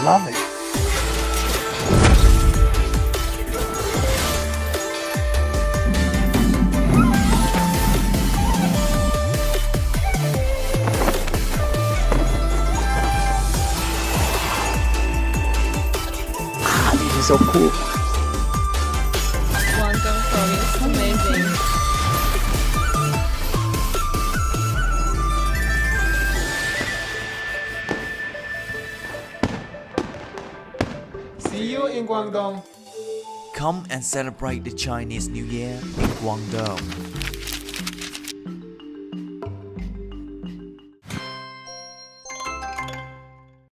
love it. This is so cool. Guangdong province, amazing. See you in Guangdong. Come and celebrate the Chinese New Year in Guangdong.